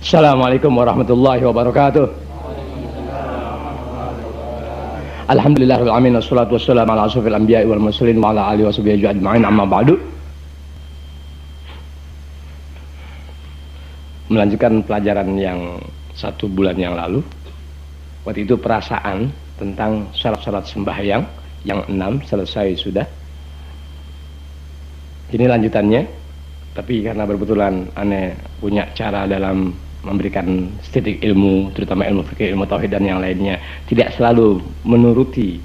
Assalamualaikum warahmatullahi wabarakatuh. Alhamdulillahirabbil alamin wassalatu wassalamu ala asyrofil anbiya'i wal mursalin wa ala alihi washabihi ajma'in amma ba'du. Melanjutkan pelajaran yang 1 bulan yang lalu. Waktu itu perasaan tentang syarat-syarat sembahyang yang 6 selesai sudah. Ini lanjutannya. Tapi karena berbetulan aneh punya cara dalam memberikan sedikit ilmu, terutama ilmu fikih, ilmu tauhid dan yang lainnya, tidak selalu menuruti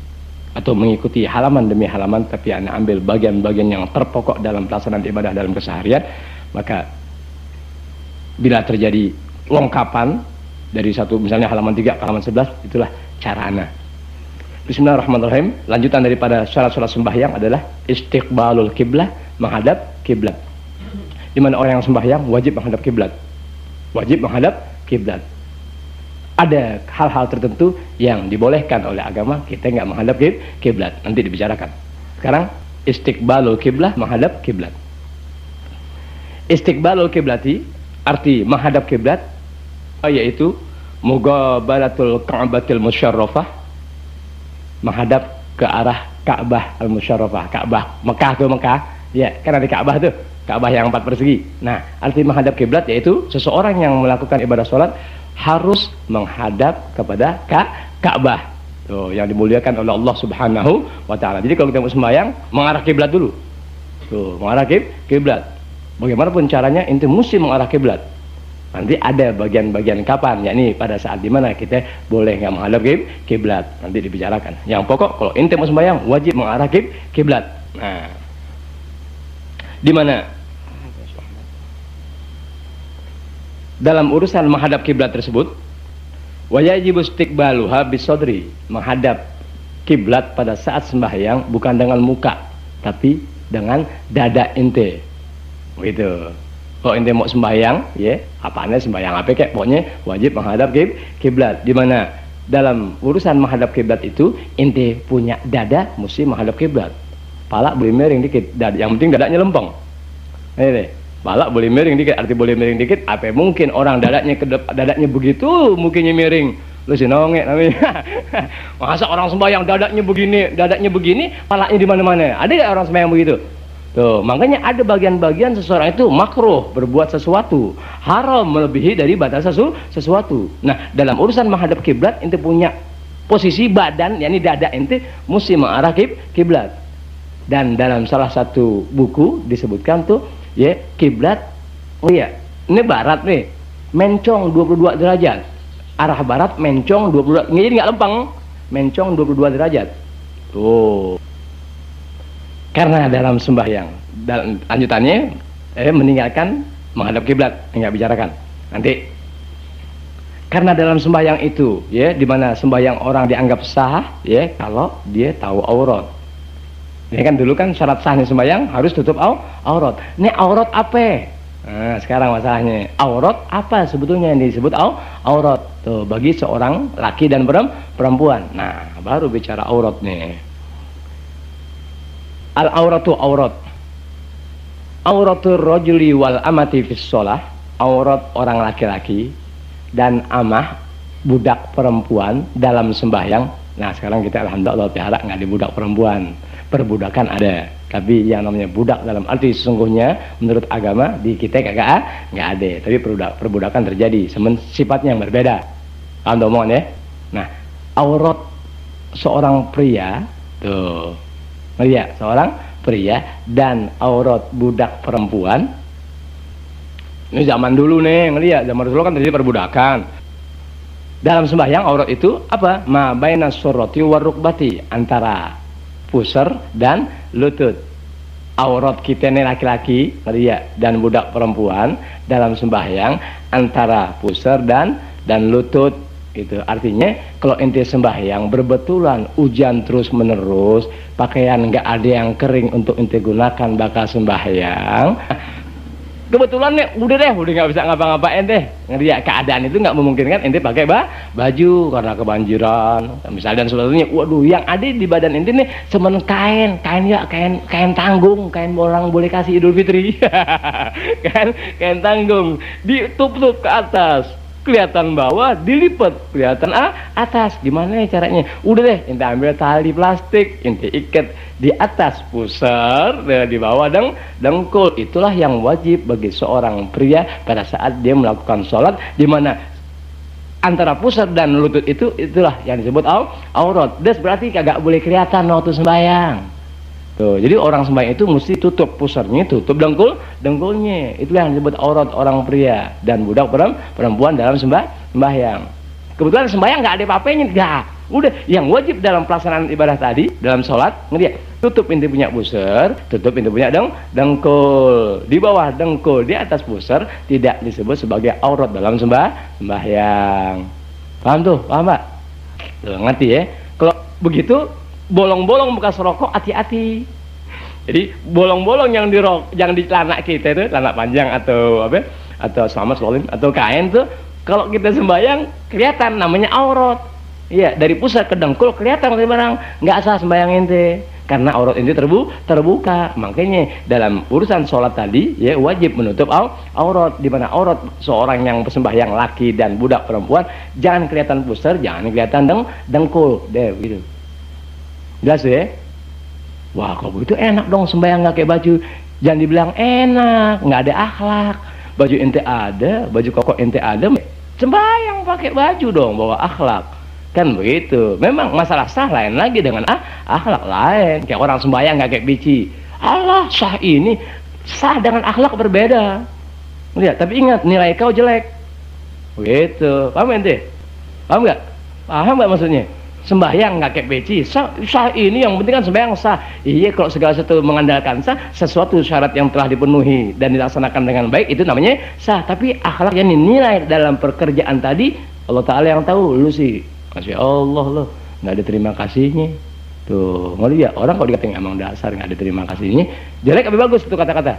atau mengikuti halaman demi halaman, tapi aneh ambil bagian-bagian yang terpokok dalam pelaksanaan ibadah dalam keseharian. Maka bila terjadi lengkapan dari satu, misalnya halaman 3 ke halaman 11, itulah cara aneh. Bismillahirrahmanirrahim. Lanjutan daripada syarat-syarat sembahyang adalah istiqbalul kiblah, menghadap kiblat. Di mana orang yang sembahyang wajib menghadap kiblat. Wajib menghadap kiblat. Ada hal-hal tertentu yang dibolehkan oleh agama, kita nggak menghadap kiblat. Nanti dibicarakan. Sekarang istiqbalul kiblah, menghadap kiblat. Istiqbalul kiblati, arti menghadap kiblat, yaitu mughabaratul ka'batil musyarrafah, menghadap ke arah Ka'bah al-Musyarrafah. Ka'bah Mekah tuh, Mekah. Ya, kan ada Ka'bah tuh. Ka'bah yang 4 persegi. Nah, arti menghadap kiblat yaitu seseorang yang melakukan ibadah sholat harus menghadap kepada Ka'bah. Tuh, yang dimuliakan oleh Allah Subhanahu wa taala. Jadi kalau kita mau sembahyang, mengarah kiblat dulu. Tuh, mengarah kiblat. Bagaimanapun caranya, inti mesti mengarah kiblat. Nanti ada bagian-bagian kapan, yakni pada saat dimana kita boleh nggak menghadap kiblat. Nanti dibicarakan. Yang pokok kalau inti mau sembahyang wajib mengarah kiblat. Nah, di mana dalam urusan menghadap kiblat tersebut, wajibu istiqbaluha bisodri, menghadap kiblat pada saat sembahyang bukan dengan muka, tapi dengan dada ente. Begitu. Kalau ente mau sembahyang, ya, apanya sembahyang apa kayak, pokoknya wajib menghadap kiblat. Di mana dalam urusan menghadap kiblat itu, ente punya dada mesti menghadap kiblat. Pala boleh miring dikit, yang penting dadanya lempeng. Ini deh, pala boleh miring dikit, arti boleh miring dikit. Apa mungkin orang dadanya begitu, mukanya miring, lu si nongek namanya. Masa orang sembahyang dadanya begini, palanya di mana-mana? Ada nggak orang sembahyang begitu? Tuh, makanya ada bagian-bagian seseorang itu makruh berbuat sesuatu, haram melebihi dari batas sesuatu. Nah, dalam urusan menghadap kiblat, ente punya posisi badan, yakni dada ente mesti mengarah kiblat. Dan dalam salah satu buku disebutkan tuh, ya, kiblat, oh iya, ini barat nih, mencong 22 derajat. Arah barat mencong 22, jadi nggak lempeng, mencong 22 derajat. Tuh. Karena dalam sembahyang, dalam lanjutannya meninggalkan menghadap kiblat, nggak bicarakan. Nanti. Karena dalam sembahyang itu, ya, di mana sembahyang orang dianggap sah, ya, kalau dia tahu aurat. Ini kan dulu kan syarat sahnya sembahyang harus tutup aurat. Ini aurat apa? Nah, sekarang masalahnya, aurat apa sebetulnya yang disebut aurat? Tuh, bagi seorang laki dan perempuan. Nah, baru bicara aurat nih. Al-auratu aurat. Auratul rajuli wal amati fis shalah. Aurat orang laki-laki dan amah, budak perempuan dalam sembahyang. Nah, sekarang kita alhamdulillah pihara nggak ada budak perempuan. Perbudakan ada, tapi yang namanya budak dalam arti sesungguhnya menurut agama di kita nggak ada. Tapi perbudakan terjadi, sifatnya yang berbeda. Paham omongan ya? Nah, aurat seorang pria tuh, ya, seorang pria dan aurat budak perempuan. Ini zaman dulu nih, ngelihat zaman dulu kan terjadi perbudakan. Dalam sembahyang aurat itu apa? Ma baina surrati warukbati, antara pusar dan lutut. Aurat kita nih laki-laki, ya, dan budak perempuan dalam sembahyang antara pusar dan lutut. Itu artinya kalau ente sembahyang berbetulan hujan terus menerus, pakaian nggak ada yang kering untuk ente gunakan bakal sembahyang, Kebetulan nih udah nggak bisa ngapa-ngapain deh, ngerti ya, keadaan itu nggak memungkinkan ente pakai baju karena kebanjiran misalnya dan sebagainya. Waduh, yang ada di badan ente nih cuman kain tanggung, kain orang boleh kasih Idul Fitri. kain tanggung ditutup ke atas, kelihatan bawah, dilipat kelihatan atas. Gimana ya caranya? Udah deh, ente ambil tali plastik, ente ikat di atas pusar, di bawah dengkul. Itulah yang wajib bagi seorang pria pada saat dia melakukan sholat, di mana antara pusar dan lutut itulah yang disebut aurat. Das berarti kagak boleh kelihatan waktu sembahyang. Tuh, jadi orang sembahyang itu mesti tutup pusarnya, tutup dengkulnya. Itu yang disebut aurat orang pria dan budak perempuan dalam sembahyang. Kebetulan sembahyang nggak ada apa-apanya, nggak. Udah, yang wajib dalam pelaksanaan ibadah tadi, dalam sholat, ngerti ya? Tutup inti punya pusar, tutup inti punya dengkul. Di bawah dengkul, di atas pusar, tidak disebut sebagai aurat dalam sembahyang. Paham tuh? Paham, Pak? Tuh, ngerti ya? Kalau begitu, bolong-bolong bekas rokok, hati-hati. Jadi bolong-bolong yang di celana kita itu, celana panjang atau apa? Atau selamat slolim atau kain tuh, kalau kita sembahyang kelihatan, namanya aurat. Iya, dari pusat ke dengkul kelihatan barang, nggak sah sembahyang ente. Karena aurat ente terbuka. Makanya dalam urusan sholat tadi ya wajib menutup aurat. Di mana aurat seorang yang sembahyang laki dan budak perempuan jangan kelihatan pusar, jangan kelihatan dengkul, deh gitu. Jelas ya? Wah, kalau begitu enak dong sembahyang nggak kayak baju. Jangan dibilang enak, nggak ada akhlak. Baju ente ada, baju koko ente ada, sembahyang pakai baju dong, bawa akhlak. Kan begitu. Memang masalah sah lain lagi dengan akhlak lain. Kayak orang sembahyang nggak kayak bici. Allah, sah ini sah dengan akhlak berbeda. Lihat, tapi ingat nilai kau jelek. Begitu. Paham ente? Paham nggak? Paham nggak maksudnya? Sembahyang nggak kayak beci, sah ini yang penting kan sembahyang sah. Iya, kalau segala sesuatu mengandalkan sah, sesuatu syarat yang telah dipenuhi dan dilaksanakan dengan baik itu namanya sah. Tapi akhlak yang dinilai dalam pekerjaan tadi Allah Ta'ala yang tahu. Lu sih Masya Allah loh, nggak ada terima kasihnya. Tuh, ngerti ya? Orang kalau dikatain emang dasar nggak ada terima kasihnya, jelek lebih bagus itu kata-kata.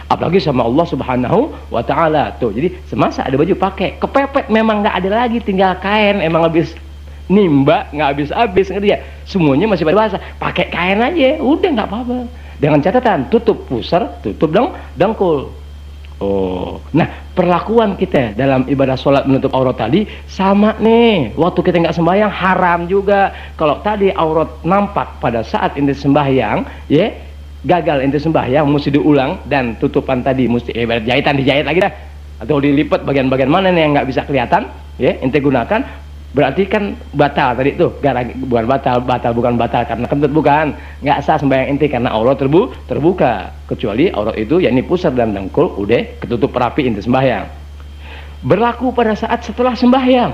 Apalagi sama Allah Subhanahu wa Ta'ala. Tuh, jadi semasa ada baju pakai, kepepet memang nggak ada lagi, tinggal kain, emang habis nimba nggak habis-habis, ngerti ya? Semuanya masih pada bahasa, pakai kain aja, udah nggak apa-apa. Dengan catatan tutup pusar, tutup dengkul. Oh, nah perlakuan kita dalam ibadah sholat menutup aurat tadi sama nih. Waktu kita nggak sembahyang haram juga. Kalau tadi aurat nampak pada saat inti sembahyang, ya gagal inti sembahyang, mesti diulang dan tutupan tadi mesti ibarat jahitan, dijahit lagi dah, atau dilipat bagian-bagian mana nih yang nggak bisa kelihatan, ya inti gunakan. Berarti kan batal tadi tuh, bukan batal karena kentut, bukan, nggak sah sembahyang inti karena aurat terbuka, kecuali aurat itu yakni pusar dan dengkul udah ketutup rapi inti sembahyang. Berlaku pada saat setelah sembahyang.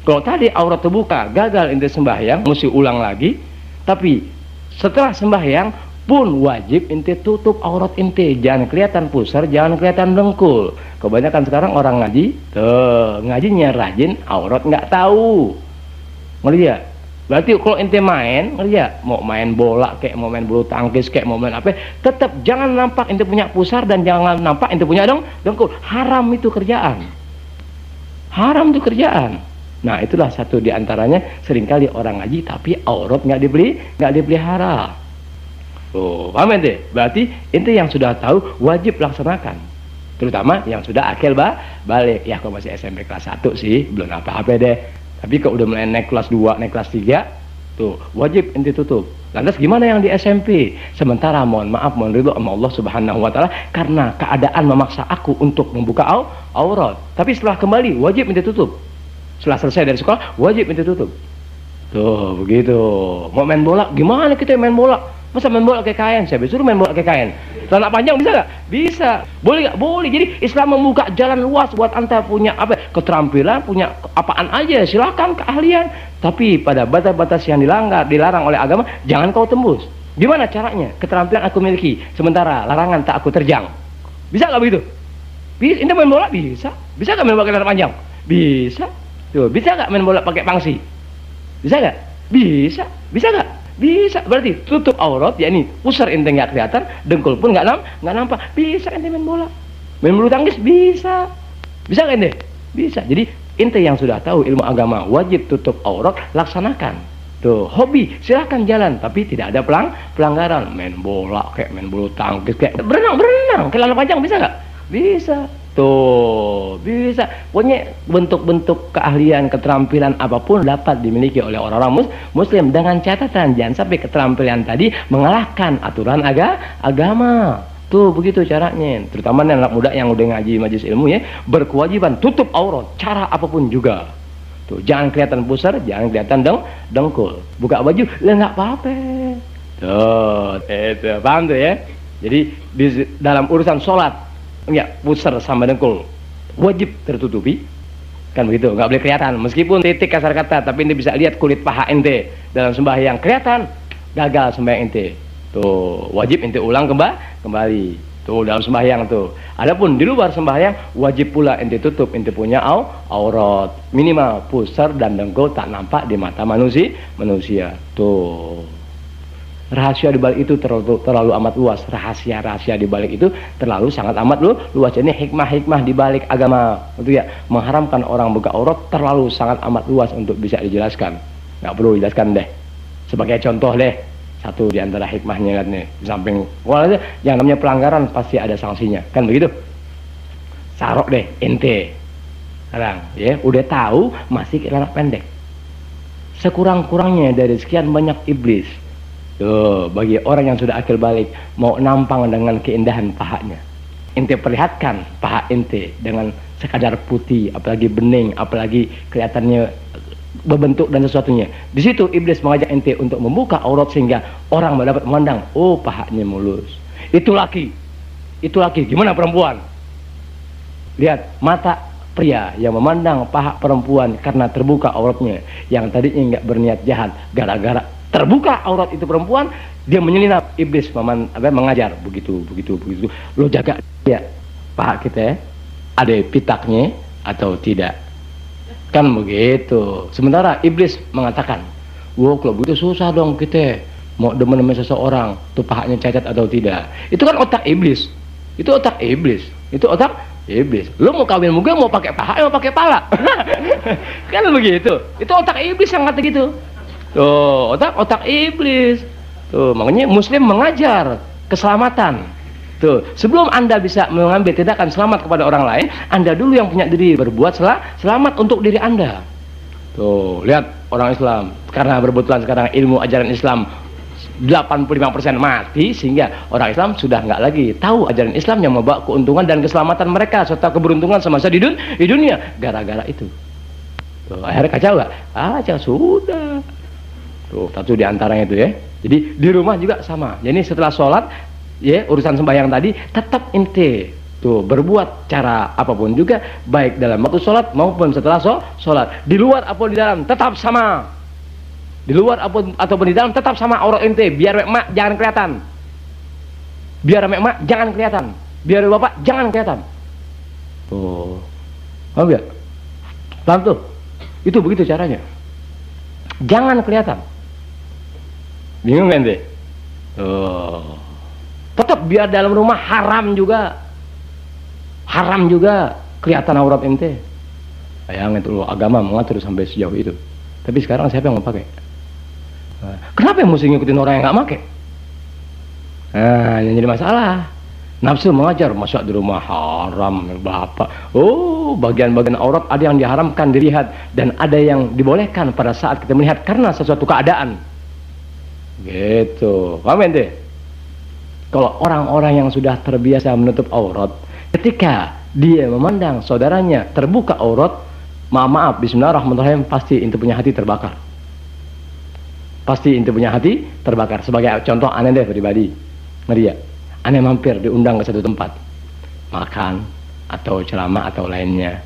Kalau tadi aurat terbuka gagal inti sembahyang mesti ulang lagi, tapi setelah sembahyang pun wajib inti tutup aurat inti, jangan kelihatan pusar, jangan kelihatan dengkul. Kebanyakan sekarang orang ngaji, tuh ngajinya rajin, aurat nggak tahu, ngerti ya? Berarti kalau inti main, ngerti ya? Mau main bola kayak mau main bulu tangkis kayak mau main apa, tetap jangan nampak inti punya pusar dan jangan nampak inti punya dengkul. Haram itu kerjaan, haram itu kerjaan. Nah itulah satu diantaranya, seringkali orang ngaji tapi aurat nggak dipelihara. Oh, paham ente? Berarti ente yang sudah tahu wajib laksanakan. Terutama yang sudah akil balik. Ya kalau masih SMP kelas 1 sih belum apa-apa deh. Tapi kalau udah mulai naik kelas 2, naik kelas 3, tuh wajib ente tutup. Lantas gimana yang di SMP? Sementara mohon maaf, mohon ridho sama Allah Subhanahu wa Ta'ala karena keadaan memaksa aku untuk membuka aurat. Tapi setelah kembali wajib ente tutup. Setelah selesai dari sekolah wajib ente tutup. Tuh begitu. Mau main bola, gimana kita main bola? Masa main bola kayak kain? Saya suruh main bola kayak kain. Celana panjang bisa nggak? Bisa. Boleh nggak? Boleh. Jadi Islam membuka jalan luas buat anda punya apa? Keterampilan, punya apaan aja. Silakan keahlian. Tapi pada batas-batas yang dilarang oleh agama, jangan kau tembus. Gimana caranya? Keterampilan aku miliki, sementara larangan tak aku terjang. Bisa nggak begitu? Bisa. Anda main bola bisa. Bisa nggak main bola celana panjang? Bisa. Tuh, bisa nggak main bola pakai pangsi? Bisa nggak? Bisa. Bisa nggak? Bisa. Berarti tutup aurat, yakni pusar ente nggak kelihatan, dengkul pun nggak nampak. Bisa ente main bola. Main bulu tangkis bisa. Bisa kan deh? Bisa. Jadi ente yang sudah tahu ilmu agama wajib tutup aurat, laksanakan. Tuh, hobi silahkan jalan, tapi tidak ada pelanggaran. Main bola kayak main bulu tangkis kayak berenang, celana panjang bisa nggak? Bisa. Tuh, bisa. Pokoknya bentuk-bentuk keahlian, keterampilan apapun dapat dimiliki oleh orang-orang muslim dengan catatan jangan sampai keterampilan tadi mengalahkan aturan agama. Tuh begitu caranya. Terutama anak muda yang udah ngaji majelis ilmu ya, berkewajiban tutup aurat cara apapun juga. Tuh, jangan kelihatan pusar, jangan kelihatan dengkul. Buka baju, lah nggak apa-apa. Tuh, itu paham tuh ya. Jadi dalam urusan sholat ya pusar sama dengkul wajib tertutupi, kan begitu, nggak boleh kelihatan meskipun titik kasar kata, tapi ente bisa lihat kulit paha ente dalam sembahyang kelihatan, gagal sembahyang ente. Tuh wajib ente ulang kembali tuh dalam sembahyang tuh. Adapun di luar sembahyang wajib pula ente tutup ente punya aurat, minimal pusar dan dengkul tak nampak di mata manusia. Tuh rahasia di balik itu terlalu amat luas. Rahasia di balik itu terlalu sangat amat luas. Ini hikmah-hikmah di balik agama itu ya, mengharamkan orang buka aurat terlalu sangat amat luas untuk bisa dijelaskan. Nggak perlu dijelaskan deh. Sebagai contoh deh, satu di antara hikmahnya kan nih, di samping walaupun yang namanya pelanggaran pasti ada sanksinya, kan begitu. Sarok deh ente sekarang ya udah tahu masih celana pendek, sekurang-kurangnya dari sekian banyak iblis. Tuh, bagi orang yang sudah akil balik mau nampang dengan keindahan pahanya, ente perlihatkan paha ente dengan sekadar putih, apalagi bening, apalagi kelihatannya berbentuk dan sesuatunya. Di situ iblis mengajak ente untuk membuka aurat sehingga orang dapat memandang, oh pahanya mulus. Itu laki. Gimana perempuan? Lihat mata pria yang memandang paha perempuan karena terbuka auratnya, yang tadinya nggak berniat jahat, gara-gara terbuka aurat itu perempuan, dia menyelinap. Iblis mengajar begitu. Lo jaga ya paha kita ya, ada pitaknya atau tidak, kan begitu. Sementara iblis mengatakan, wow kalau begitu susah dong kita mau demen-demen seseorang tuh pahanya cacat atau tidak. Itu kan otak iblis. Lo mau kawin juga mau pakai paha, mau pakai pala. Kan begitu. Itu otak iblis yang kata gitu. Tuh, otak iblis. Tuh, makanya muslim mengajar keselamatan. Tuh, sebelum Anda bisa mengambil tindakan selamat kepada orang lain, Anda dulu yang punya diri berbuat selamat untuk diri Anda. Tuh, lihat orang Islam, karena berbetulan sekarang ilmu ajaran Islam 85% mati, sehingga orang Islam sudah nggak lagi tahu ajaran Islam yang membawa keuntungan dan keselamatan mereka serta keberuntungan semasa di dunia gara-gara itu. Tuh, akhirnya kacau nggak? Kacau sudah. Tuh, satu di antaranya itu ya. Jadi di rumah juga sama. Jadi setelah sholat ya, urusan sembahyang tadi tetap ente tuh berbuat cara apapun juga, baik dalam waktu sholat maupun setelah sholat. Di luar ataupun di dalam tetap sama. Di luar ataupun di dalam tetap sama aurat ente. Biar mak jangan kelihatan. Biar mak jangan kelihatan. Biar bapak jangan kelihatan. Tuh, paham ya? Paham tuh? Itu begitu caranya. Jangan kelihatan. Bingung kan deh? Tetap biar dalam rumah haram juga kelihatan aurat ente. Bayangin tuh, agama mengatur sampai sejauh itu. Tapi sekarang siapa yang mau pakai? Kenapa yang mesti ngikutin orang yang nggak pakai? Nah, yang jadi masalah. Nafsu mengajar, masa di rumah haram, bapak. Oh, bagian-bagian aurat ada yang diharamkan dilihat dan ada yang dibolehkan pada saat kita melihat karena sesuatu keadaan. Gitu, paham ente? Kalau orang-orang yang sudah terbiasa menutup aurat, ketika dia memandang saudaranya terbuka aurat, maaf, bismillahirrahmanirrahim, pasti ente punya hati terbakar. Sebagai contoh aneh deh pribadi, ngeri ya. Aneh mampir diundang ke satu tempat makan atau ceramah atau lainnya.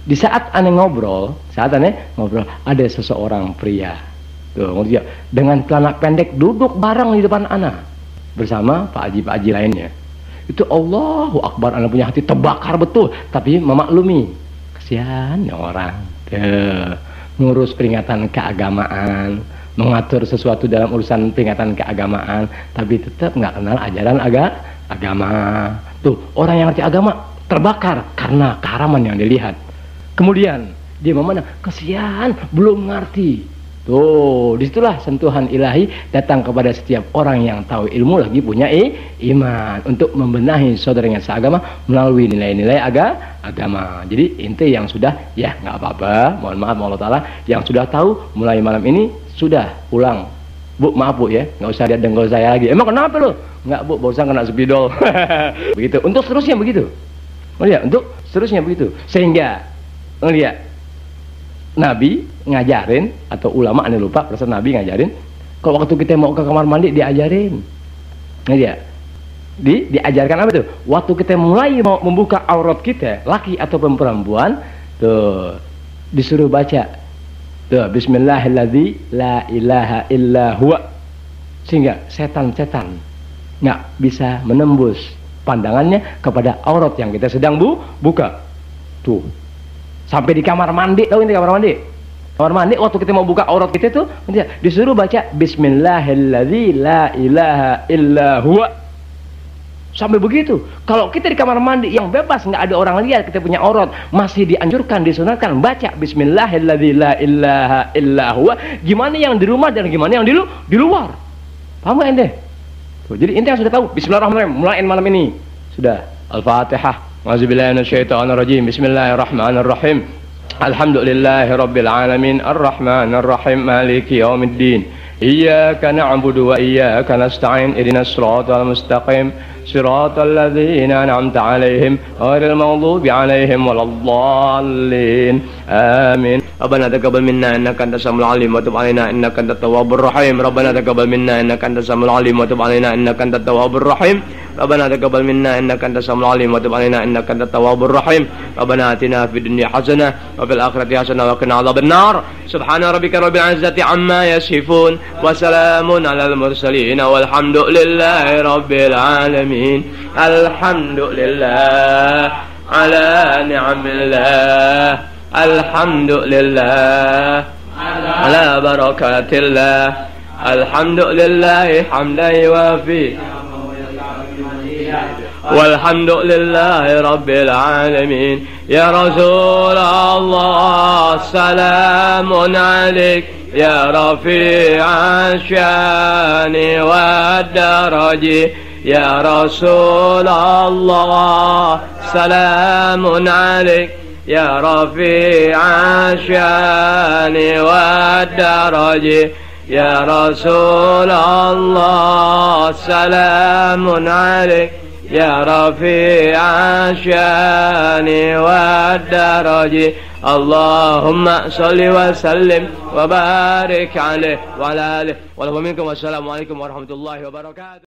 Di saat aneh ngobrol, ada seseorang pria tuh, dengan celana pendek duduk bareng di depan anak bersama Pak Haji lainnya. Itu Allahu Akbar, anak punya hati terbakar betul, tapi memaklumi kesian orang ngurus peringatan keagamaan, mengatur sesuatu dalam urusan peringatan keagamaan, tapi tetap nggak kenal ajaran agama. Tuh, orang yang ngerti agama terbakar karena keharaman yang dilihat. Kemudian dia memandang, kesian, belum ngerti. Tuh, disitulah sentuhan ilahi datang kepada setiap orang yang tahu ilmu lagi punya iman untuk membenahi saudaranya seagama melalui nilai-nilai agama. Jadi ente yang sudah, ya nggak apa-apa, mohon maaf Allah Ta'ala, yang sudah tahu mulai malam ini sudah pulang. Bu, maaf Bu ya, nggak usah lihat dengkul saya lagi. Emang kenapa lo? Nggak Bu, barusan kena spidol. Begitu. Untuk seterusnya begitu. Oh ya, untuk seterusnya begitu. Sehingga ngelihat Nabi ngajarin, atau ulama ini lupa, perasaan Nabi ngajarin, kalau waktu kita mau ke kamar mandi diajarin. Nah dia, diajarkan apa tuh? Waktu kita mulai mau membuka aurat kita, laki atau perempuan, tuh disuruh baca, tuh Bismillahirrahmanirrahim, la ilaha illa huwa, sehingga setan-setan nggak bisa menembus pandangannya kepada aurat yang kita sedang buka. Tuh. Sampai di kamar mandi, tahu ini kamar mandi? Kamar mandi waktu kita mau buka aurat kita tuh disuruh baca Bismillahirrahmanirrahim, la ilaha illa huwa. Sampai begitu. Kalau kita di kamar mandi yang bebas, nggak ada orang lihat kita punya aurat, masih dianjurkan, disunatkan baca Bismillahirrahmanirrahim, la ilaha illa huwa. Gimana yang di rumah dan gimana yang di luar? Paham nggak ente? Tuh, jadi ente yang sudah tahu Bismillahirrahmanirrahim, mulain malam ini sudah Al-Fatihah. A'udzubillahi minasyaitonirrajim. Bismillahirrahmanirrahim. Alhamdulillahi rabbil alamin, arrahmanir rahim, maliki yaumiddin. Iyyaka na'budu wa iyyaka nasta'in. Ihdinas siratal mustaqim. Siratal ladzina an'amta 'alaihim ghairil maghdubi 'alaihim waladdallin. Amin. Rabbana taqabbal minna innaka antas samiul 'alim wa tub 'alaina innaka antat tawwabur rahim. Rabbana taqabbal minna innaka antas samiul 'alim wa tub 'alaina innaka antat tawwabur rahim. Rabbana taqabbal minna innaka antas samiul 'alim wa tub 'alaina innaka antat tawwabur rahim. Rabbana atina fid dunya hasanah wa fil akhirati hasanah wa qina adzabannar. Subhana rabbika rabbil 'izzati 'amma yasifun wa salamun 'alal mursalin walhamdulillahi rabbil 'alamin. Alhamdulillah ala ni'amillah. Alhamdulillah ala barakatillah. Alhamdulillah hamdan yuwafi walhamdulillahi rabbil alamin. Ya Rasulullah salamun alaik ya rafi'an syani wa daraji. Ya Rasulullah salamun alaik ya rafi'an syani wa daraji. Ya Rasulullah salamun alaik ya rafi'an syani wa daraji. Allahumma salli wa sallim wa barik alaihi wa ala alihi wa minkum. Wassalamualaikum warahmatullahi wabarakatuh.